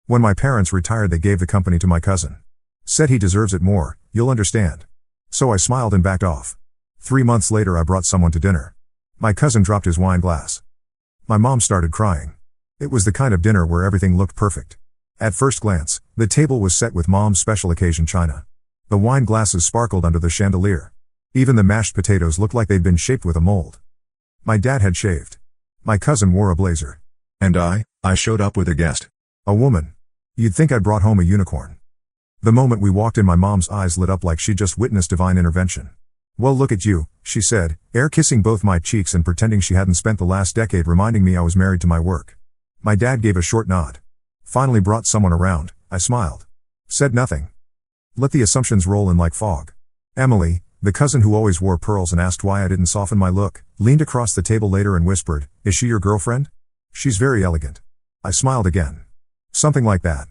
When my parents retired, they gave the company to my cousin. Said he deserves it more, you'll understand. So I smiled and backed off. 3 months later, I brought someone to dinner. My cousin dropped his wine glass. My mom started crying. It was the kind of dinner where everything looked perfect. At first glance, the table was set with mom's special occasion china. The wine glasses sparkled under the chandelier. Even the mashed potatoes looked like they'd been shaped with a mold. My dad had shaved. My cousin wore a blazer. And I showed up with a guest. A woman. You'd think I'd brought home a unicorn. The moment we walked in, my mom's eyes lit up like she'd just witnessed divine intervention. "Well, look at you," she said, air kissing both my cheeks and pretending she hadn't spent the last decade reminding me I was married to my work. My dad gave a short nod. "Finally brought someone around," I smiled. Said nothing. Let the assumptions roll in like fog. Emily, the cousin who always wore pearls and asked why I didn't soften my look, leaned across the table later and whispered, "Is she your girlfriend?" "She's very elegant." I smiled again. "Something like that."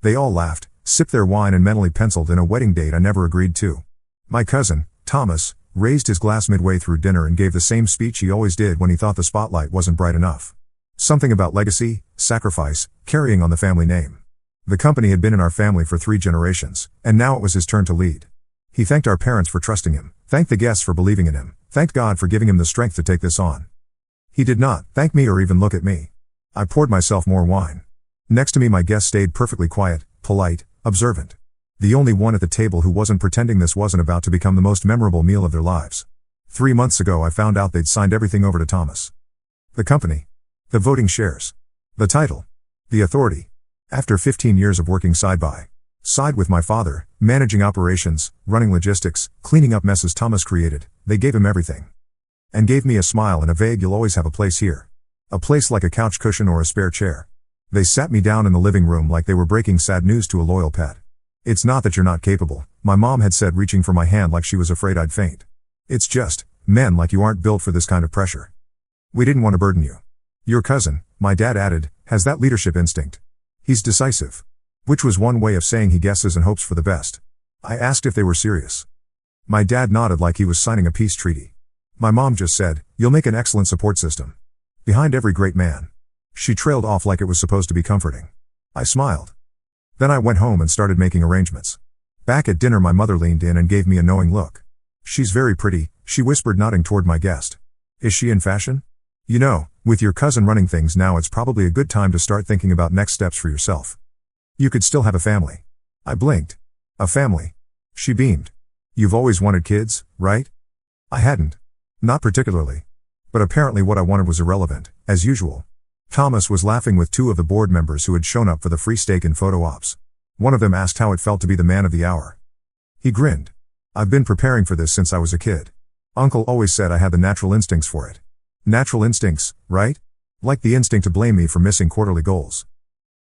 They all laughed, sipped their wine and mentally penciled in a wedding date I never agreed to. My cousin, Thomas, raised his glass midway through dinner and gave the same speech he always did when he thought the spotlight wasn't bright enough. Something about legacy, sacrifice, carrying on the family name. The company had been in our family for 3 generations, and now it was his turn to lead. He thanked our parents for trusting him, thanked the guests for believing in him, thanked God for giving him the strength to take this on. He did not thank me or even look at me. I poured myself more wine. Next to me, my guest stayed perfectly quiet, polite, observant. The only one at the table who wasn't pretending this wasn't about to become the most memorable meal of their lives. 3 months ago I found out they'd signed everything over to Thomas. The company. The voting shares. The title. The authority. After 15 years of working side by side with my father, managing operations, running logistics, cleaning up messes Thomas created, they gave him everything. And gave me a smile and a vague "you'll always have a place here." A place like a couch cushion or a spare chair. They sat me down in the living room like they were breaking sad news to a loyal pet. "It's not that you're not capable," my mom had said, reaching for my hand like she was afraid I'd faint. "It's just, men like you aren't built for this kind of pressure. We didn't want to burden you. Your cousin," my dad added, "has that leadership instinct. He's decisive." Which was one way of saying he guesses and hopes for the best. I asked if they were serious. My dad nodded like he was signing a peace treaty. My mom just said, "You'll make an excellent support system. Behind every great man." She trailed off like it was supposed to be comforting. I smiled. Then I went home and started making arrangements. Back at dinner, my mother leaned in and gave me a knowing look. "She's very pretty," she whispered, nodding toward my guest. "Is she in fashion? You know, with your cousin running things now, it's probably a good time to start thinking about next steps for yourself. You could still have a family." I blinked. "A family?" She beamed. "You've always wanted kids, right?" I hadn't. Not particularly. But apparently what I wanted was irrelevant, as usual. Thomas was laughing with 2 of the board members who had shown up for the free steak and photo ops. One of them asked how it felt to be the man of the hour. He grinned. "I've been preparing for this since I was a kid. Uncle always said I had the natural instincts for it." Natural instincts, right? Like the instinct to blame me for missing quarterly goals.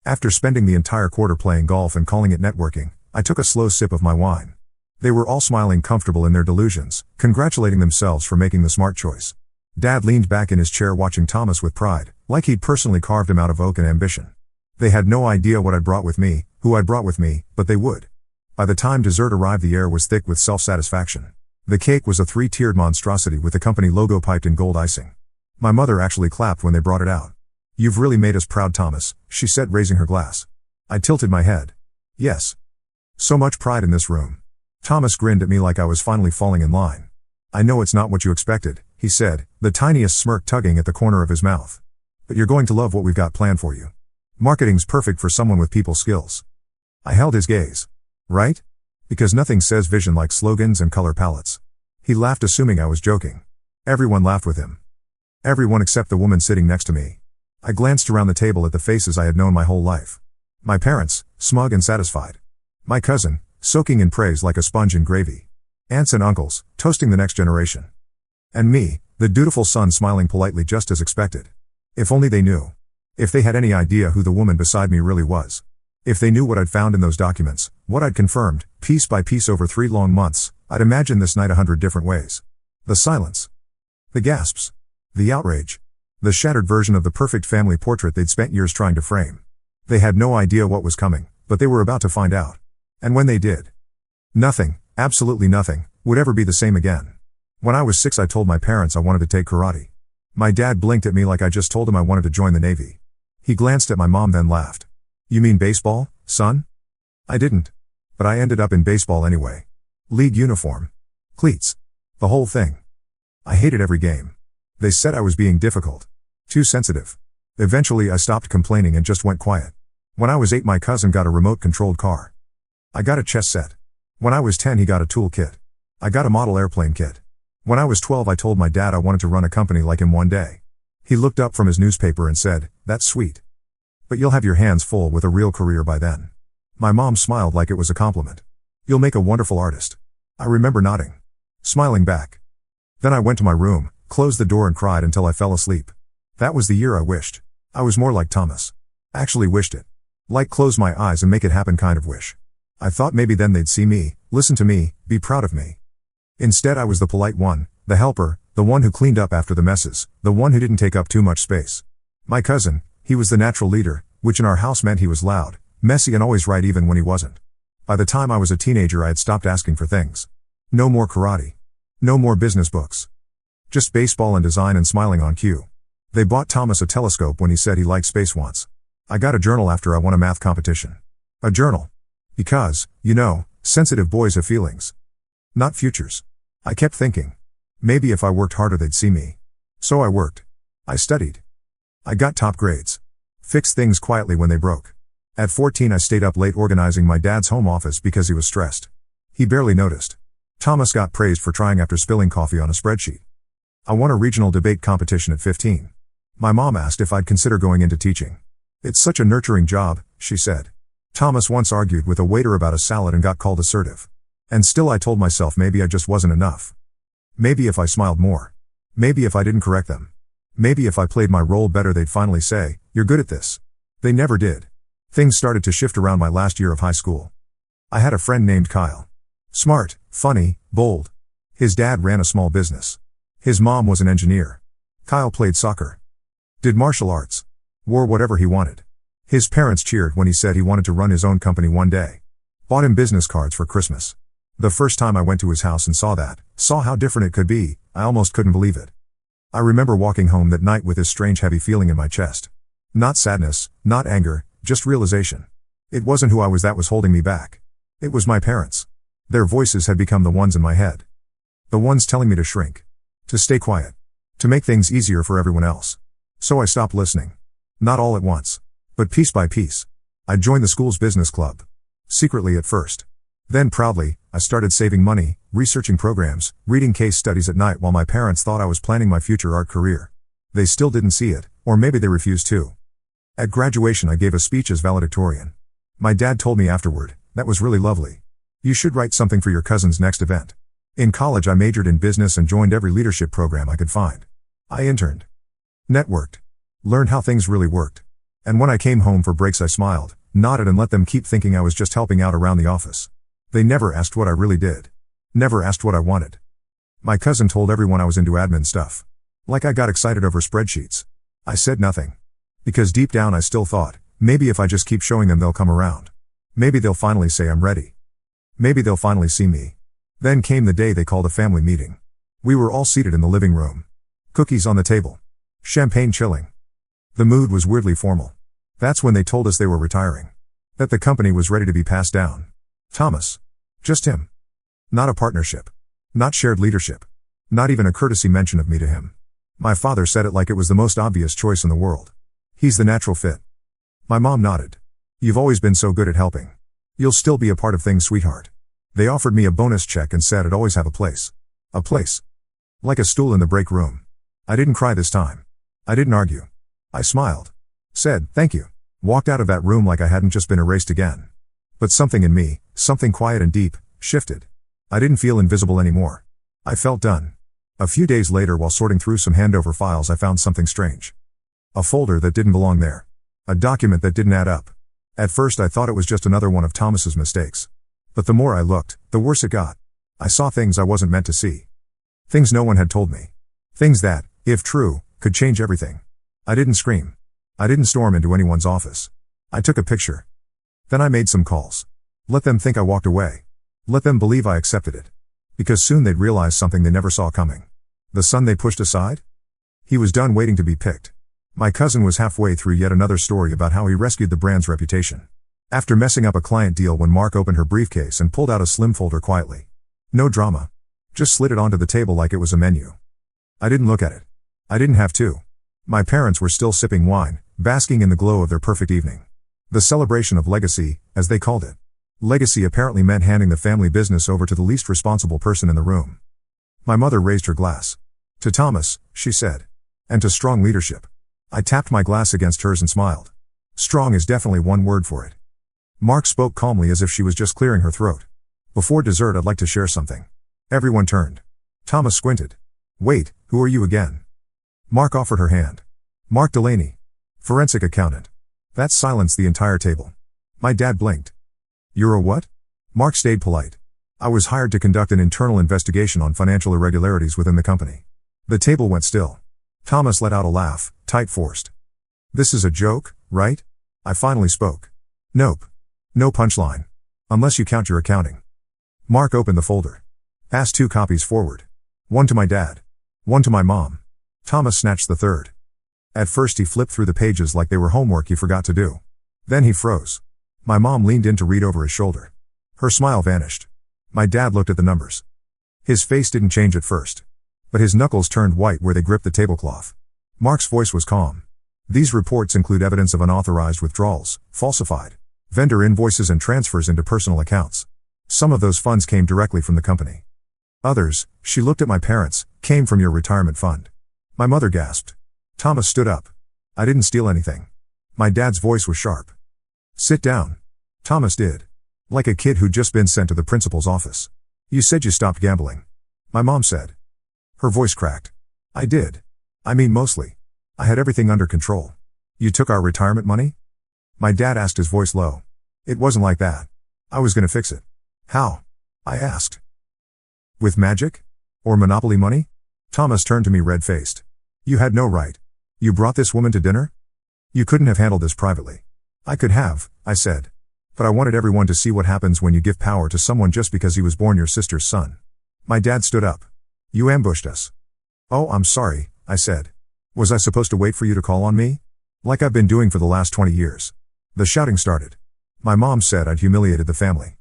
After spending the entire quarter playing golf and calling it networking, I took a slow sip of my wine. They were all smiling, comfortable in their delusions, congratulating themselves for making the smart choice. Dad leaned back in his chair watching Thomas with pride, like he'd personally carved him out of oak and ambition. They had no idea what I'd brought with me, who I'd brought with me, but they would. By the time dessert arrived, the air was thick with self-satisfaction. The cake was a 3-tiered monstrosity with the company logo piped in gold icing. My mother actually clapped when they brought it out. "You've really made us proud, Thomas," she said, raising her glass. I tilted my head. "Yes. So much pride in this room." Thomas grinned at me like I was finally falling in line. "I know it's not what you expected," he said, the tiniest smirk tugging at the corner of his mouth. "But you're going to love what we've got planned for you. Marketing's perfect for someone with people skills." I held his gaze. "Right? Because nothing says vision like slogans and color palettes." He laughed, assuming I was joking. Everyone laughed with him. Everyone except the woman sitting next to me. I glanced around the table at the faces I had known my whole life. My parents, smug and satisfied. My cousin, soaking in praise like a sponge in gravy. Aunts and uncles, toasting the next generation. And me, the dutiful son, smiling politely just as expected. If only they knew. If they had any idea who the woman beside me really was. If they knew what I'd found in those documents, what I'd confirmed, piece by piece over 3 long months, I'd imagine this night 100 different ways. The silence. The gasps. The outrage. The shattered version of the perfect family portrait they'd spent years trying to frame. They had no idea what was coming, but they were about to find out. And when they did, nothing, absolutely nothing, would ever be the same again. When I was 6, I told my parents I wanted to take karate. My dad blinked at me like I just told him I wanted to join the Navy. He glanced at my mom, then laughed. You mean baseball, son? I didn't. But I ended up in baseball anyway. League uniform. Cleats. The whole thing. I hated every game. They said I was being difficult. Too sensitive. Eventually I stopped complaining and just went quiet. When I was 8 my cousin got a remote-controlled car. I got a chess set. When I was 10 he got a tool kit. I got a model airplane kit. When I was 12 I told my dad I wanted to run a company like him one day. He looked up from his newspaper and said, "That's sweet. But you'll have your hands full with a real career by then." My mom smiled like it was a compliment. "You'll make a wonderful artist." I remember nodding. Smiling back. Then I went to my room, closed the door and cried until I fell asleep. That was the year I wished. I was more like Thomas. Actually wished it. Like close my eyes and make it happen kind of wish. I thought maybe then they'd see me, listen to me, be proud of me. Instead I was the polite one, the helper, the one who cleaned up after the messes, the one who didn't take up too much space. My cousin, he was the natural leader, which in our house meant he was loud, messy and always right even when he wasn't. By the time I was a teenager I had stopped asking for things. No more karate. No more business books. Just baseball and design and smiling on cue. They bought Thomas a telescope when he said he liked space once. I got a journal after I won a math competition. A journal. Because, you know, sensitive boys have feelings. Not futures. I kept thinking. Maybe if I worked harder they'd see me. So I worked. I studied. I got top grades. Fixed things quietly when they broke. At 14 I stayed up late organizing my dad's home office because he was stressed. He barely noticed. Thomas got praised for trying after spilling coffee on a spreadsheet. I won a regional debate competition at 15. My mom asked if I'd consider going into teaching. "It's such a nurturing job," she said. Thomas once argued with a waiter about a salad and got called assertive. And still I told myself maybe I just wasn't enough. Maybe if I smiled more. Maybe if I didn't correct them. Maybe if I played my role better they'd finally say, "You're good at this." They never did. Things started to shift around my last year of high school. I had a friend named Kyle. Smart, funny, bold. His dad ran a small business. His mom was an engineer. Kyle played soccer. Did martial arts. Wore whatever he wanted. His parents cheered when he said he wanted to run his own company one day. Bought him business cards for Christmas. The first time I went to his house and saw how different it could be, I almost couldn't believe it. I remember walking home that night with this strange heavy feeling in my chest. Not sadness, not anger, just realization. It wasn't who I was that was holding me back. It was my parents. Their voices had become the ones in my head. The ones telling me to shrink. To stay quiet. To make things easier for everyone else. So I stopped listening. Not all at once. But piece by piece. I joined the school's business club. Secretly at first. Then proudly, I started saving money, researching programs, reading case studies at night while my parents thought I was planning my future art career. They still didn't see it, or maybe they refused to. At graduation I gave a speech as valedictorian. My dad told me afterward, "That was really lovely. You should write something for your cousin's next event." In college I majored in business and joined every leadership program I could find. I interned. Networked. Learned how things really worked. And when I came home for breaks I smiled, nodded and let them keep thinking I was just helping out around the office. They never asked what I really did. Never asked what I wanted. My cousin told everyone I was into admin stuff. Like I got excited over spreadsheets. I said nothing. Because deep down I still thought, maybe if I just keep showing them they'll come around. Maybe they'll finally say I'm ready. Maybe they'll finally see me. Then came the day they called a family meeting. We were all seated in the living room. Cookies on the table. Champagne chilling. The mood was weirdly formal. That's when they told us they were retiring. That the company was ready to be passed down. Thomas. Just him. Not a partnership. Not shared leadership. Not even a courtesy mention of me to him. My father said it like it was the most obvious choice in the world. He's the natural fit. My mom nodded. "You've always been so good at helping. You'll still be a part of things, sweetheart." They offered me a bonus check and said I'd always have a place. A place. Like a stool in the break room. I didn't cry this time. I didn't argue. I smiled. Said, "Thank you." Walked out of that room like I hadn't just been erased again. But something in me, something quiet and deep, shifted. I didn't feel invisible anymore. I felt done. A few days later while sorting through some handover files I found something strange. A folder that didn't belong there. A document that didn't add up. At first I thought it was just another one of Thomas's mistakes. But the more I looked, the worse it got. I saw things I wasn't meant to see. Things no one had told me. Things that, if true, could change everything. I didn't scream. I didn't storm into anyone's office. I took a picture. Then I made some calls. Let them think I walked away. Let them believe I accepted it. Because soon they'd realize something they never saw coming. The son they pushed aside? He was done waiting to be picked. My cousin was halfway through yet another story about how he rescued the brand's reputation. After messing up a client deal when Mark opened her briefcase and pulled out a slim folder quietly. No drama. Just slid it onto the table like it was a menu. I didn't look at it. I didn't have to. My parents were still sipping wine, basking in the glow of their perfect evening. The celebration of legacy, as they called it. Legacy apparently meant handing the family business over to the least responsible person in the room. My mother raised her glass. To Thomas, she said. And to strong leadership. I tapped my glass against hers and smiled. Strong is definitely one word for it. Mark spoke calmly as if she was just clearing her throat. Before dessert, I'd like to share something. Everyone turned. Thomas squinted. Wait, who are you again? Mark offered her hand. Mark Delaney. Forensic accountant. That silenced the entire table. My dad blinked. You're a what? Mark stayed polite. I was hired to conduct an internal investigation on financial irregularities within the company. The table went still. Thomas let out a laugh, tight forced. This is a joke, right? I finally spoke. Nope. No punchline. Unless you count your accounting. Mark opened the folder. Passed 2 copies forward. One to my dad. One to my mom. Thomas snatched the third. At first he flipped through the pages like they were homework he forgot to do. Then he froze. My mom leaned in to read over his shoulder. Her smile vanished. My dad looked at the numbers. His face didn't change at first. But his knuckles turned white where they gripped the tablecloth. Mark's voice was calm. These reports include evidence of unauthorized withdrawals, falsified vendor invoices and transfers into personal accounts. Some of those funds came directly from the company. Others, she looked at my parents, came from your retirement fund. My mother gasped. Thomas stood up. I didn't steal anything. My dad's voice was sharp. Sit down. Thomas did. Like a kid who'd just been sent to the principal's office. You said you stopped gambling. My mom said. Her voice cracked. I did. I mean mostly. I had everything under control. You took our retirement money? My dad asked, his voice low. It wasn't like that. I was gonna fix it. How? I asked. With magic? Or Monopoly money? Thomas turned to me red-faced. You had no right. You brought this woman to dinner? You couldn't have handled this privately. I could have, I said. But I wanted everyone to see what happens when you give power to someone just because he was born your sister's son. My dad stood up. You ambushed us. Oh, I'm sorry, I said. Was I supposed to wait for you to call on me? Like I've been doing for the last 20 years. The shouting started. My mom said I'd humiliated the family.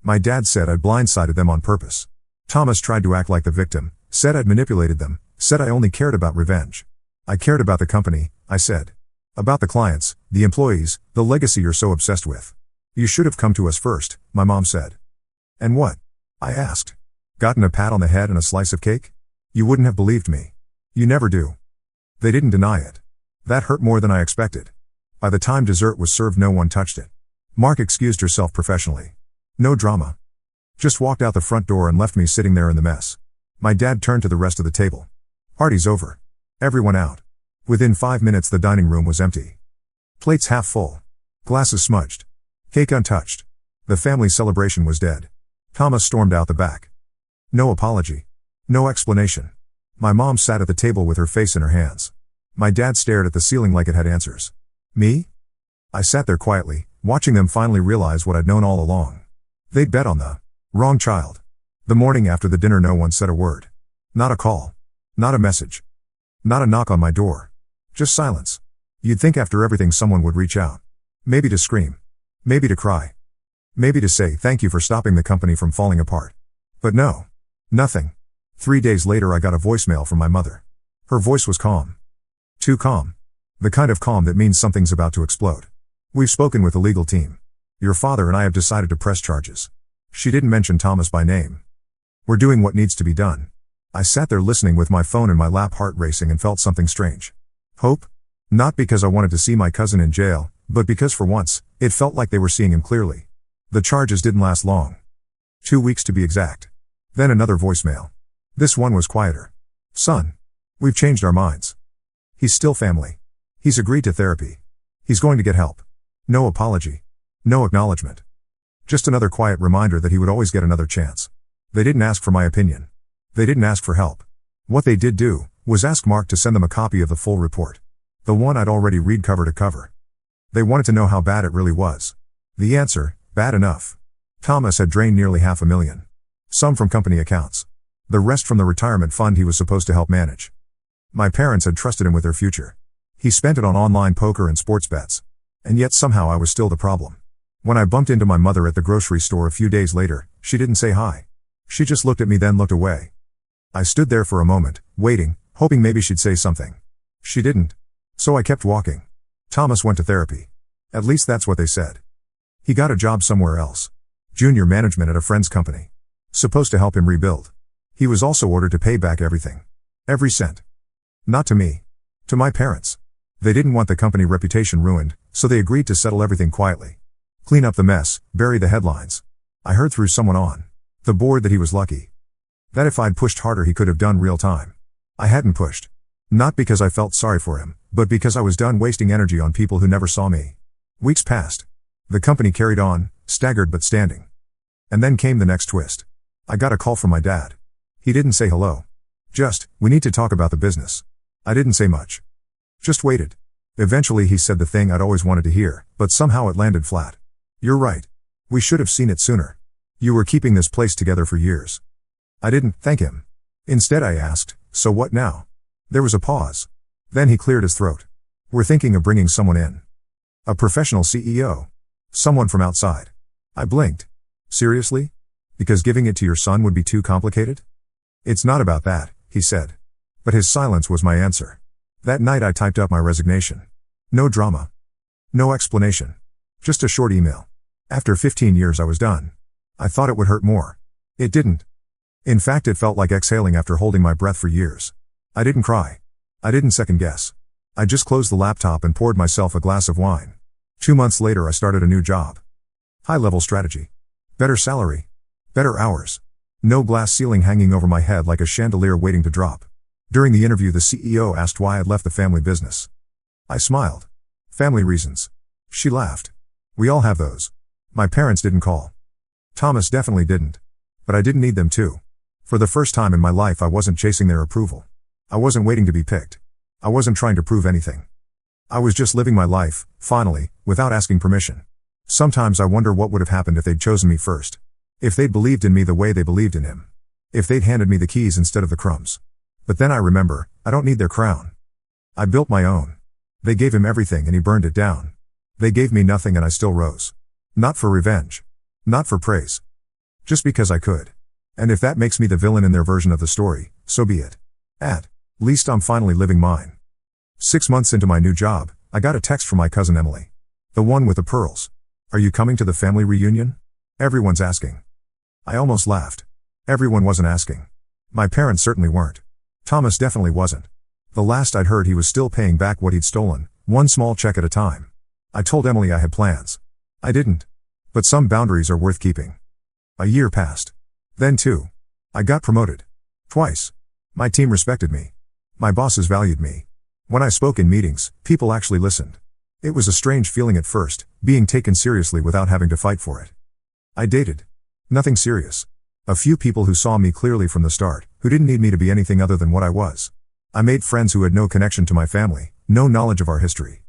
My dad said I'd blindsided them on purpose. Thomas tried to act like the victim, said I'd manipulated them, said I only cared about revenge. I cared about the company, I said. About the clients, the employees, the legacy you're so obsessed with. You should have come to us first, my mom said. And what? I asked. Gotten a pat on the head and a slice of cake? You wouldn't have believed me. You never do. They didn't deny it. That hurt more than I expected. By the time dessert was served, no one touched it. Mark excused herself professionally. No drama. Just walked out the front door and left me sitting there in the mess. My dad turned to the rest of the table. Party's over. Everyone out. Within 5 minutes the dining room was empty. Plates half full. Glasses smudged. Cake untouched. The family celebration was dead. Thomas stormed out the back. No apology. No explanation. My mom sat at the table with her face in her hands. My dad stared at the ceiling like it had answers. Me? I sat there quietly, watching them finally realize what I'd known all along. They'd bet on the wrong child. The morning after the dinner, no one said a word. Not a call. Not a message. Not a knock on my door. Just silence. You'd think after everything someone would reach out. Maybe to scream. Maybe to cry. Maybe to say thank you for stopping the company from falling apart. But no. Nothing. 3 days later I got a voicemail from my mother. Her voice was calm. Too calm. The kind of calm that means something's about to explode. We've spoken with the legal team. Your father and I have decided to press charges. She didn't mention Thomas by name. We're doing what needs to be done. I sat there listening with my phone in my lap, heart racing, and felt something strange. Hope? Not because I wanted to see my cousin in jail, but because for once, it felt like they were seeing him clearly. The charges didn't last long. 2 weeks to be exact. Then another voicemail. This one was quieter. Son. We've changed our minds. He's still family. He's agreed to therapy. He's going to get help. No apology. No acknowledgement. Just another quiet reminder that he would always get another chance. They didn't ask for my opinion. They didn't ask for help. What they did do was ask Mark to send them a copy of the full report. The one I'd already read cover to cover. They wanted to know how bad it really was. The answer, bad enough. Thomas had drained nearly $500,000. Some from company accounts. The rest from the retirement fund he was supposed to help manage. My parents had trusted him with their future. He spent it on online poker and sports bets. And yet somehow I was still the problem. When I bumped into my mother at the grocery store a few days later, she didn't say hi. She just looked at me then looked away. I stood there for a moment, waiting, hoping maybe she'd say something. She didn't. So I kept walking. Thomas went to therapy. At least that's what they said. He got a job somewhere else. Junior management at a friend's company. Supposed to help him rebuild. He was also ordered to pay back everything. Every cent. Not to me. To my parents. They didn't want the company reputation ruined, so they agreed to settle everything quietly. Clean up the mess, bury the headlines. I heard through someone on the board that he was lucky. That if I'd pushed harder he could have done real time. I hadn't pushed. Not because I felt sorry for him, but because I was done wasting energy on people who never saw me. Weeks passed. The company carried on, staggered but standing. And then came the next twist. I got a call from my dad. He didn't say hello. Just, we need to talk about the business. I didn't say much. Just waited. Eventually he said the thing I'd always wanted to hear, but somehow it landed flat. You're right. We should have seen it sooner. You were keeping this place together for years. I didn't thank him. Instead I asked, so what now? There was a pause. Then he cleared his throat. We're thinking of bringing someone in. A professional CEO. Someone from outside. I blinked. Seriously? Because giving it to your son would be too complicated? It's not about that, he said. But his silence was my answer. That night I typed up my resignation. No drama. No explanation. Just a short email. After 15 years I was done. I thought it would hurt more. It didn't. In fact it felt like exhaling after holding my breath for years. I didn't cry. I didn't second guess. I just closed the laptop and poured myself a glass of wine. 2 months later I started a new job. High-level strategy. Better salary. Better hours. No glass ceiling hanging over my head like a chandelier waiting to drop. During the interview the CEO asked why I'd left the family business. I smiled. Family reasons. She laughed. We all have those. My parents didn't call. Thomas definitely didn't. But I didn't need them to. For the first time in my life I wasn't chasing their approval. I wasn't waiting to be picked. I wasn't trying to prove anything. I was just living my life, finally, without asking permission. Sometimes I wonder what would have happened if they'd chosen me first. If they'd believed in me the way they believed in him. If they'd handed me the keys instead of the crumbs. But then I remember, I don't need their crown. I built my own. They gave him everything and he burned it down. They gave me nothing and I still rose. Not for revenge. Not for praise. Just because I could. And if that makes me the villain in their version of the story, so be it. At least I'm finally living mine. 6 months into my new job, I got a text from my cousin Emily. The one with the pearls. Are you coming to the family reunion? Everyone's asking. I almost laughed. Everyone wasn't asking. My parents certainly weren't. Thomas definitely wasn't. The last I'd heard he was still paying back what he'd stolen, one small check at a time. I told Emily I had plans. I didn't. But some boundaries are worth keeping. A year passed. Then 2. I got promoted. Twice. My team respected me. My bosses valued me. When I spoke in meetings, people actually listened. It was a strange feeling at first, being taken seriously without having to fight for it. I dated. Nothing serious. A few people who saw me clearly from the start, who didn't need me to be anything other than what I was. I made friends who had no connection to my family, no knowledge of our history.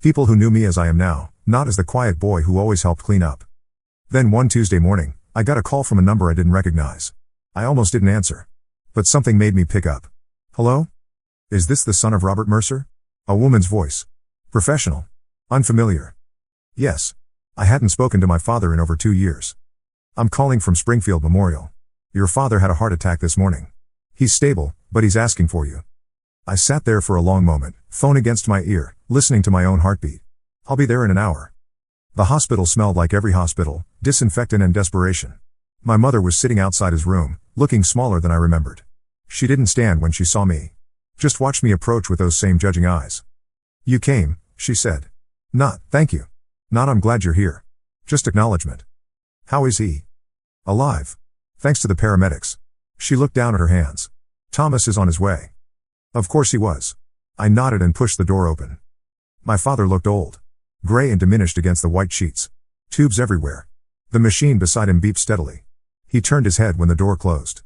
People who knew me as I am now, not as the quiet boy who always helped clean up. Then one Tuesday morning, I got a call from a number I didn't recognize. I almost didn't answer. But something made me pick up. Hello? Is this the son of Robert Mercer? A woman's voice. Professional. Unfamiliar. Yes. I hadn't spoken to my father in over 2 years. I'm calling from Springfield Memorial. Your father had a heart attack this morning. He's stable, but he's asking for you. I sat there for a long moment, phone against my ear, listening to my own heartbeat. I'll be there in an hour. The hospital smelled like every hospital, disinfectant and desperation. My mother was sitting outside his room, looking smaller than I remembered. She didn't stand when she saw me. Just watched me approach with those same judging eyes. You came, she said. Not, thank you. Not I'm glad you're here. Just acknowledgement. How is he? Alive. Thanks to the paramedics. She looked down at her hands. Thomas is on his way. Of course he was. I nodded and pushed the door open. My father looked old. Gray and diminished against the white sheets. Tubes everywhere. The machine beside him beeped steadily. He turned his head when the door closed.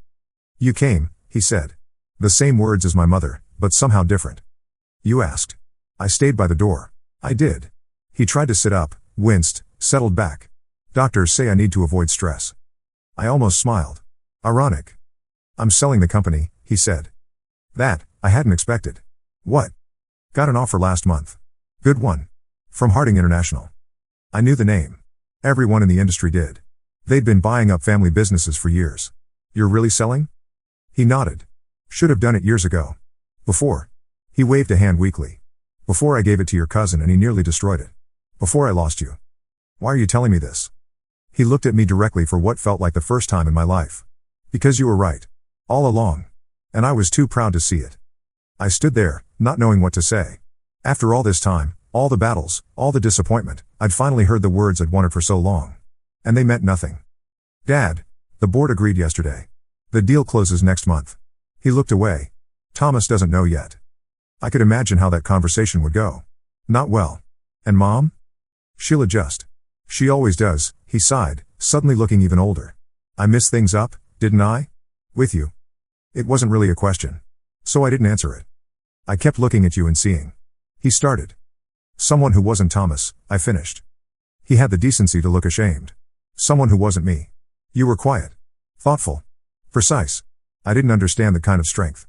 You came, he said. The same words as my mother, but somehow different. You asked. I stayed by the door. I did. He tried to sit up, winced, settled back. Doctors say I need to avoid stress. I almost smiled. Ironic. I'm selling the company, he said. That, I hadn't expected. What? Got an offer last month. Good one. From Harding International. I knew the name. Everyone in the industry did. They'd been buying up family businesses for years. You're really selling? He nodded. Should have done it years ago. Before. He waved a hand weakly. Before I gave it to your cousin and he nearly destroyed it. Before I lost you. Why are you telling me this? He looked at me directly for what felt like the first time in my life. Because you were right. All along. And I was too proud to see it. I stood there, not knowing what to say. After all this time, all the battles, all the disappointment, I'd finally heard the words I'd wanted for so long. And they meant nothing. Dad, the board agreed yesterday. The deal closes next month. He looked away. Thomas doesn't know yet. I could imagine how that conversation would go. Not well. And Mom? She'll adjust. She always does, he sighed, suddenly looking even older. I messed things up, didn't I? With you. It wasn't really a question. So I didn't answer it. I kept looking at you and seeing. He started. Someone who wasn't Thomas, I finished. He had the decency to look ashamed. Someone who wasn't me. You were quiet. Thoughtful. Precise. I didn't understand the kind of strength.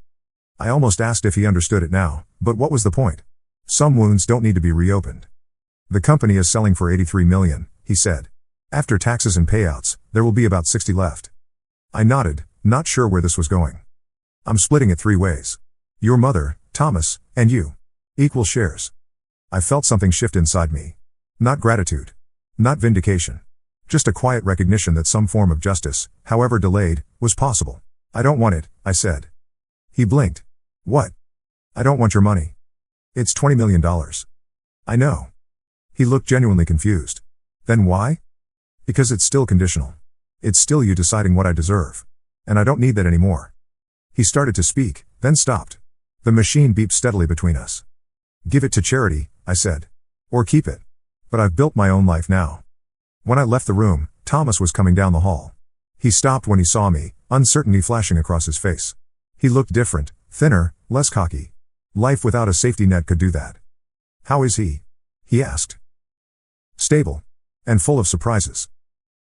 I almost asked if he understood it now, but what was the point? Some wounds don't need to be reopened. The company is selling for $83 million, he said. After taxes and payouts, there will be about 60 left. I nodded, not sure where this was going. I'm splitting it 3 ways. Your mother, Thomas, and you. Equal shares. I felt something shift inside me. Not gratitude. Not vindication. Just a quiet recognition that some form of justice, however delayed, was possible. I don't want it, I said. He blinked. What? I don't want your money. It's $20 million. I know. He looked genuinely confused. Then why? Because it's still conditional. It's still you deciding what I deserve. And I don't need that anymore. He started to speak, then stopped. The machine beeped steadily between us. Give it to charity, I said. Or keep it. But I've built my own life now. When I left the room, Thomas was coming down the hall. He stopped when he saw me, uncertainty flashing across his face. He looked different, thinner, less cocky. Life without a safety net could do that. How is he? He asked. Stable. And full of surprises.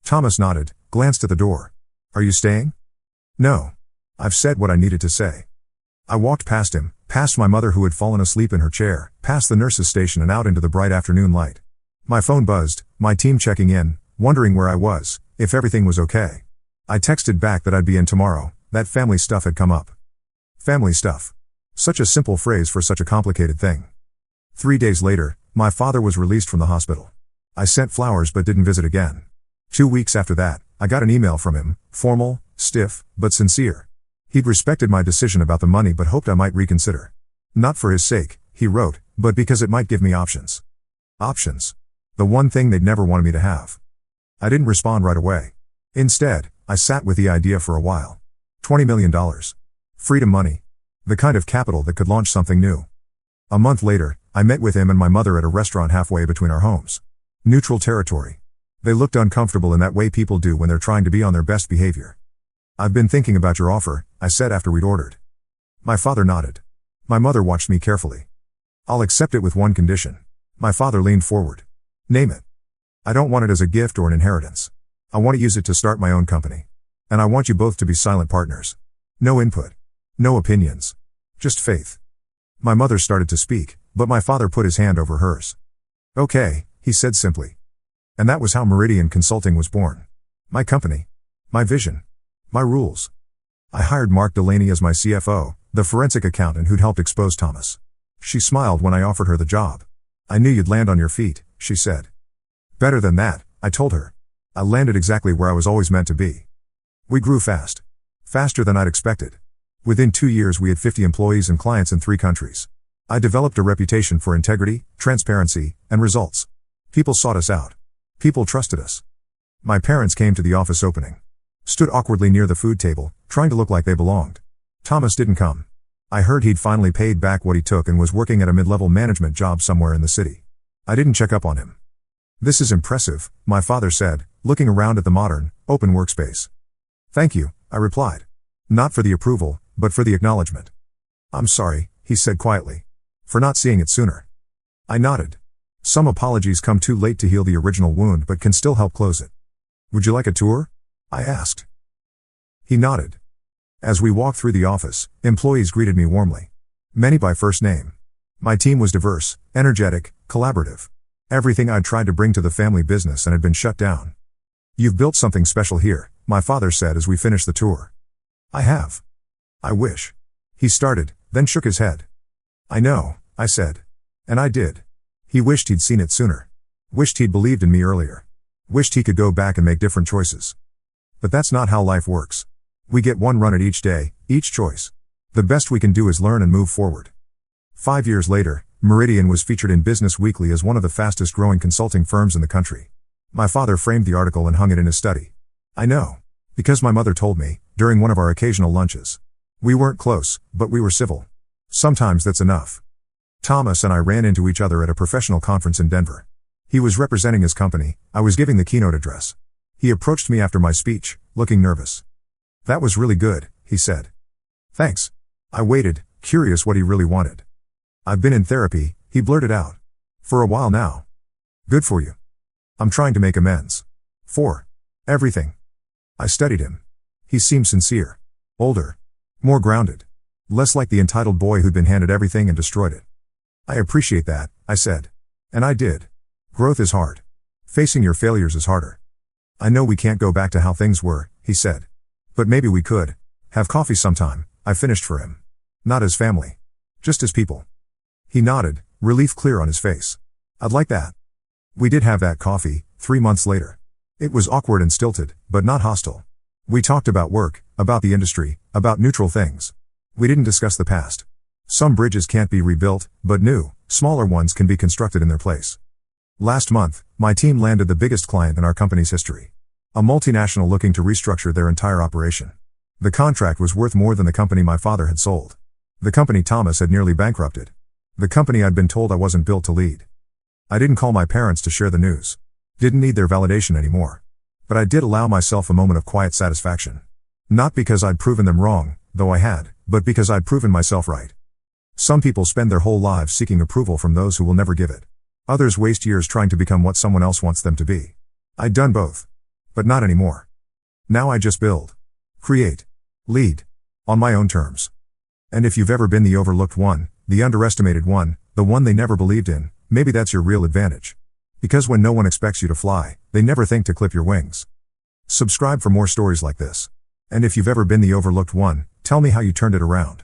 Thomas nodded, glanced at the door. Are you staying? No. I've said what I needed to say. I walked past him, past my mother who had fallen asleep in her chair, past the nurse's station and out into the bright afternoon light. My phone buzzed, my team checking in, wondering where I was, if everything was okay. I texted back that I'd be in tomorrow, that family stuff had come up. Family stuff. Such a simple phrase for such a complicated thing. 3 days later, my father was released from the hospital. I sent flowers but didn't visit again. 2 weeks after that, I got an email from him, formal, stiff, but sincere. He'd respected my decision about the money but hoped I might reconsider. Not for his sake, he wrote, but because it might give me options. Options. The one thing they'd never wanted me to have. I didn't respond right away. Instead, I sat with the idea for a while. $20 million. Freedom money. The kind of capital that could launch something new. A month later, I met with him and my mother at a restaurant halfway between our homes. Neutral territory. They looked uncomfortable in that way people do when they're trying to be on their best behavior. I've been thinking about your offer, I said after we'd ordered. My father nodded. My mother watched me carefully. I'll accept it with one condition. My father leaned forward. Name it. I don't want it as a gift or an inheritance. I want to use it to start my own company. And I want you both to be silent partners. No input. No opinions. Just faith. My mother started to speak, but my father put his hand over hers. Okay, he said simply. And that was how Meridian Consulting was born. My company. My vision. My rules. I hired Mark Delaney as my CFO, the forensic accountant who'd helped expose Thomas. She smiled when I offered her the job. I knew you'd land on your feet, she said. Better than that, I told her. I landed exactly where I was always meant to be. We grew fast. Faster than I'd expected. Within 2 years we had 50 employees and clients in 3 countries. I developed a reputation for integrity, transparency, and results. People sought us out. People trusted us. My parents came to the office opening. Stood awkwardly near the food table, trying to look like they belonged. Thomas didn't come. I heard he'd finally paid back what he took and was working at a mid-level management job somewhere in the city. I didn't check up on him. This is impressive, my father said, looking around at the modern, open workspace. Thank you, I replied. Not for the approval, but for the acknowledgement. I'm sorry, he said quietly. For not seeing it sooner. I nodded. Some apologies come too late to heal the original wound but can still help close it. Would you like a tour? I asked. He nodded. As we walked through the office, employees greeted me warmly. Many by first name. My team was diverse, energetic, collaborative. Everything I'd tried to bring to the family business and had been shut down. "You've built something special here," my father said as we finished the tour. "I have. I wish." He started, then shook his head. "I know," I said. And I did. He wished he'd seen it sooner. Wished he'd believed in me earlier. Wished he could go back and make different choices. But that's not how life works. We get one run at each day, each choice. The best we can do is learn and move forward. 5 years later, Meridian was featured in Business Weekly as one of the fastest growing consulting firms in the country. My father framed the article and hung it in his study. I know. Because my mother told me, during one of our occasional lunches. We weren't close, but we were civil. Sometimes that's enough. Thomas and I ran into each other at a professional conference in Denver. He was representing his company, I was giving the keynote address. He approached me after my speech, looking nervous. "That was really good," he said. "Thanks." I waited, curious what he really wanted. "I've been in therapy," he blurted out. "For a while now." "Good for you." "I'm trying to make amends." "For everything." I studied him. He seemed sincere. Older. More grounded. Less like the entitled boy who'd been handed everything and destroyed it. "I appreciate that," I said. And I did. Growth is hard. Facing your failures is harder. "I know we can't go back to how things were," he said. "But maybe we could. Have coffee sometime," I finished for him. "Not as family. Just as people." He nodded, relief clear on his face. "I'd like that." We did have that coffee, 3 months later. It was awkward and stilted, but not hostile. We talked about work, about the industry, about neutral things. We didn't discuss the past. Some bridges can't be rebuilt, but new, smaller ones can be constructed in their place. Last month, my team landed the biggest client in our company's history. A multinational looking to restructure their entire operation. The contract was worth more than the company my father had sold. The company Thomas had nearly bankrupted. The company I'd been told I wasn't built to lead. I didn't call my parents to share the news. Didn't need their validation anymore. But I did allow myself a moment of quiet satisfaction. Not because I'd proven them wrong, though I had, but because I'd proven myself right. Some people spend their whole lives seeking approval from those who will never give it. Others waste years trying to become what someone else wants them to be. I'd done both. But not anymore. Now I just build. Create. Lead. On my own terms. And if you've ever been the overlooked one, the underestimated one, the one they never believed in, maybe that's your real advantage. Because when no one expects you to fly, they never think to clip your wings. Subscribe for more stories like this. And if you've ever been the overlooked one, tell me how you turned it around.